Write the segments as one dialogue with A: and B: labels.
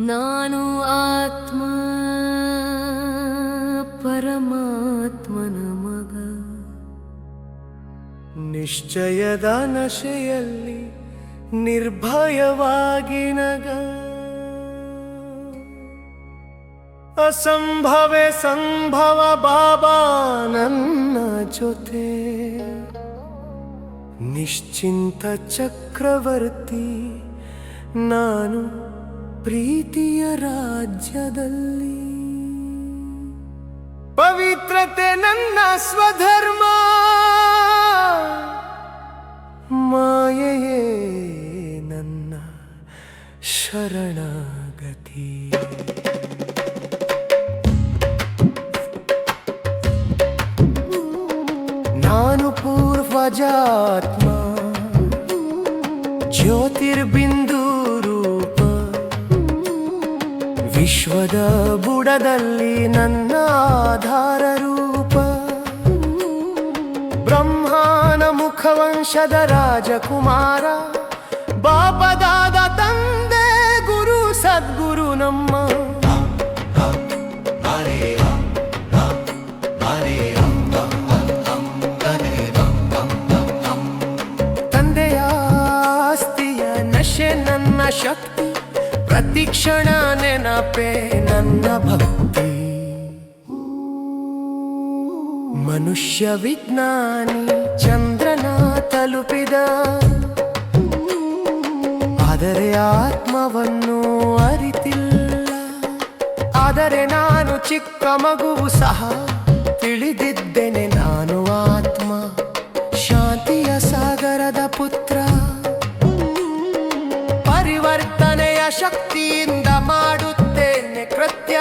A: ನಾನು ಆತ್ಮ ಪರಮಾತ್ಮನ ಮಗ.
B: ನಿಶ್ಚಯದ ನಶೆಯಲ್ಲಿ ನಿರ್ಭಯವಾಗಿ ನಗ. ಅಸಂಭವೇ ಸಂಭವ ಬಾಬಾ ನನ್ನ ಜೊತೆ. ನಿಶ್ಚಿಂತ ಚಕ್ರವರ್ತಿ ನಾನು ಪ್ರೀತಿಯ ರಾಜ್ಯದಲ್ಲಿ. ಪವಿತ್ರತೆ ನನ್ನ ಸ್ವಧರ್ಮ, ಮಾಯೆಯೇ ನನ್ನ ಶರಣಾಗತಿ. ನಾನು ಪೂರ್ವಜಾತ್ಮ, ಜ್ಯೋತಿರ್ಬಿಂದು ರೂಪ. ವಿಶ್ವದ ಬುಡದಲ್ಲಿ ನನ್ನ ಆಧಾರ ರೂಪ. ಬ್ರಹ್ಮನ ಮುಖವಂಶದ ರಾಜಕುಮಾರ. ಬಾಪದಾದ ತಂದೆ ಗುರು ಸದ್ಗುರು ನಮ್ಮ. ತಂದೆಯ ಆಸ್ತಿಯ ನಶೆ ನನ್ನ ಶಕ್ತಿ. ಪ್ರತಿಕ್ಷಣ ನೆನಪೇ ನನ್ನ ಭಕ್ತಿ. ಮನುಷ್ಯ ವಿಜ್ಞಾನಿ ಚಂದ್ರನ ತಲುಪಿದ, ಆದರೆ ಆತ್ಮವನ್ನು ಅರಿತಿಲ್ಲ. ಆದರೆ ನಾನು ಚಿಕ್ಕ ಮಗುವು ಸಹ ತಿಳಿದಿದ್ದೇನೆ, ನಾನು ಆತ್ಮ ಶಾಂತಿಯ ಸಾಗರದ ಪುತ್ರ. ಪರಿವರ್ತನೆಯ ಶಕ್ತಿಯಿಂದ ಮಾಡುತ್ತೇನೆ ಕೃತ್ಯ.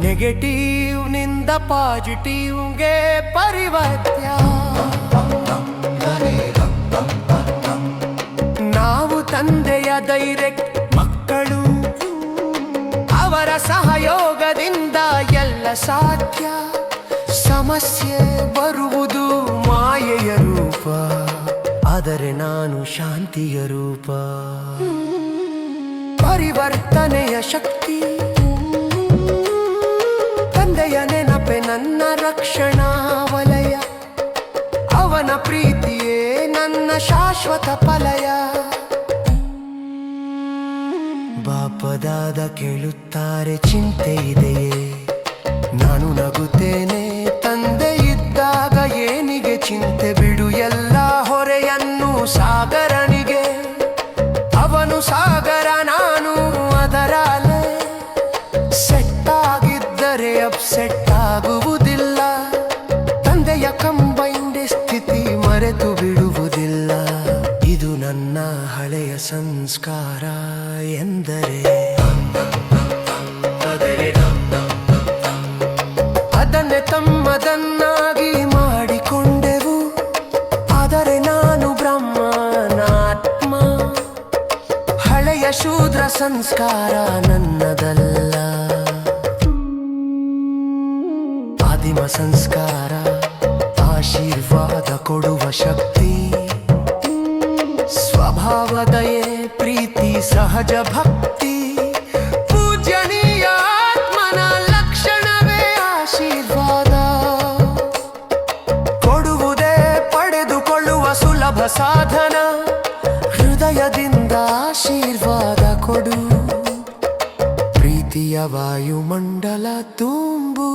B: ನೆಗೆಟಿವ್ ನಿಂದ ಪಾಸಿಟಿವ್ಗೆ ಪರಿವರ್ತ್ಯ. ನಾವು ತಂದೆಯ ಡೈರೆಕ್ಟ್ ಮಕ್ಕಳು. ಅವರ ಸಹಯೋಗದಿಂದ ಎಲ್ಲ ಸಾಧ್ಯ. ಸಮಸ್ಯೆ ಬರುವುದು ಮಾಯೆಯ ರೂಪ, ಆದರೆ ನಾನು ಶಾಂತಿಯ ರೂಪ. ಪರಿವರ್ತನೆಯ ಶಕ್ತಿ. ತಂದೆಯ ನೆನಪೆ ನನ್ನ ರಕ್ಷಣಾ ವಲಯ. ಅವನ ಪ್ರೀತಿಯೇ ನನ್ನ ಶಾಶ್ವತ ಫಲಯ. ಬಾಪದಾದ ಕೇಳುತ್ತಾರೆ ಚಿಂತೆ ಇದೆಯೇ? ನಾನು ನಗುತ್ತೇನೆ, ತಂದೆ ಇದ್ದಾಗ ಏನಿಗೆ ಚಿಂತೆ. ಬಿಡು ಎಲ್ಲ ಹೊರೆಯನ್ನು ಸಾಗರನಿಗೆ. ಅವನು ಸಾಗರ, ನಾನು ಅದರ ಅಲೆ. ಸೆಟ್ ಆಗಿದ್ದರೆ ಅಪ್ಸೆಟ್ ಆಗುವುದಿಲ್ಲ. ತಂದೆಯ ಕಂಬೈಂಡ್ ಸ್ಥಿತಿ ಮರೆತು ಬಿಡುವುದಿಲ್ಲ. ಇದು ನನ್ನ ಹಳೆಯ ಸಂಸ್ಕಾರ ಎಂದರೆ ಅದನ್ನೇ ತಮ್ಮದನ್ನಾಗಿ ಮಾಡಿಕೊಂಡೆವು. ಆದರೆ ನಾನು ಬ್ರಹ್ಮನಾತ್ಮ. ಹಳೆಯ ಶೂದ್ರ ಸಂಸ್ಕಾರ ನನ್ನದಲ್ಲ. ಆದಿಮ ಸಂಸ್ಕಾರ ಆಶೀರ್ವಾದ ಕೊಡುವ ಶಕ್ತಿ. ಸ್ವಭಾವದಯೇ ಪ್ರೀತಿ ಸಹಜ ಭಕ್ತಿ. ಪೂಜ್ಯನೀಯ ಆತ್ಮನ ಲಕ್ಷಣವೇ ಆಶೀರ್ವಾದ. ಕೊಡುವುದೇ ಪಡೆದುಕೊಳ್ಳುವ ಸುಲಭ ಸಾಧನ. ಹೃದಯದಿಂದ ಆಶೀರ್ವಾದ ಕೊಡು. ಪ್ರೀತಿಯ ವಾಯುಮಂಡಲ ತುಂಬು.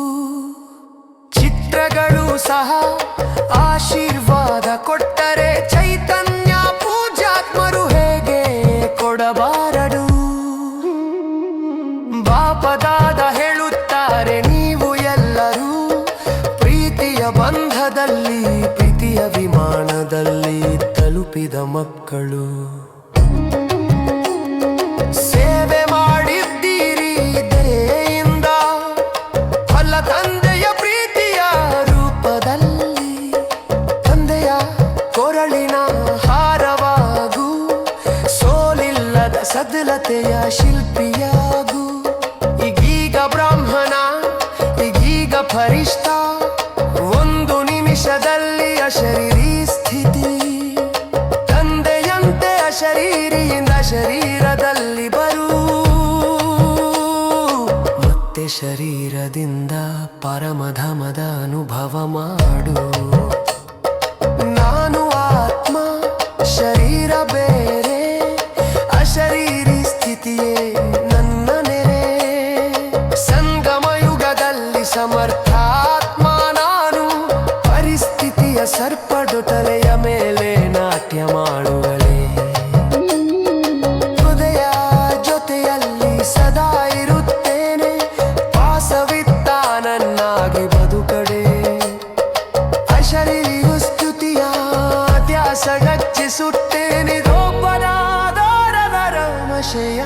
B: ಚಿತ್ರಗಳು ಸಹ ಆಶೀರ್ವಾದ ಕೊಟ್ಟರೆ ಚೈತನ್ಯ ಪೂಜಾತ್ಮರು ಹೇಗೆ ಕೊಡಬಾರದು? ಬಾಪದಾದ ಹೇಳುತ್ತಾರೆ, ನೀವು ಎಲ್ಲರೂ ಪ್ರೀತಿಯ ಬಂಧದಲ್ಲಿ, ಪ್ರೀತಿಯ ವಿಮಾನದಲ್ಲಿ ತಲುಪಿದ ಮಕ್ಕಳು. ಸೇವೆ ಮಾಡಿದ್ದೀರಿ ದಯೆಯಿಂದ, ಫಲ ತಂದೆಯ ಪ್ರೀತಿಯ ರೂಪದಲ್ಲಿ. ತಂದೆಯ ಕೊರಳಿನ ಹಾರವಾಗು, ಸೋಲಿಲ್ಲದ ಸದಲತೆಯ ಶಿಲ್ಪಿಯಾಗು. ಈಗೀಗ ಬ್ರಾಹ್ಮಣ, ಈಗೀಗ ಫರಿಷ್ಠ. ಒಂದು ನಿಮಿಷದಲ್ಲಿ ಅಶರೀರಿ ಸ್ಥಿತಿ ತಂದೆಯಂತೆ ಅಶರೀರಿಯಿಂದ ಶರೀರದಲ್ಲಿ ಬರು ಮತ್ತೆ ಶರೀರದಿಂದ ಪರಮಧಾಮದ ಅನುಭವ ಮಾಡು ನಾನು ಆತ್ಮ ಶರೀರ ಬೇರೆ ಅಶರೀರಿ ಸ್ಥಿತಿಯೇ ನನ್ನ ನೆರೆ ಸಂಗಮ ಯುಗದಲ್ಲಿ ಸಮರ್ಥಾತ್ಮ ನಾನು ಪರಿಸ್ಥಿತಿಯ ಸರ್ಪಡು ತಲೆಯ ಮೇಲೆ ನಾಟ್ಯ ಮಾಡುವಳೆ ಹೃದಯ ಜೊತೆಯಲ್ಲಿ ಸದಾ ಇರುತ್ತೇನೆ ವಾಸವಿತ್ತ ನನ್ನಾಗಿ ಬದುಕಡೆ ಅಶರೀರಿಯು ಸ್ತುತಿಯ ಧ್ಯಾಸ ಗಚ್ಚಿಸುತ್ತೇನೆ ರೋಪನಾದರ ರಮಶೆಯ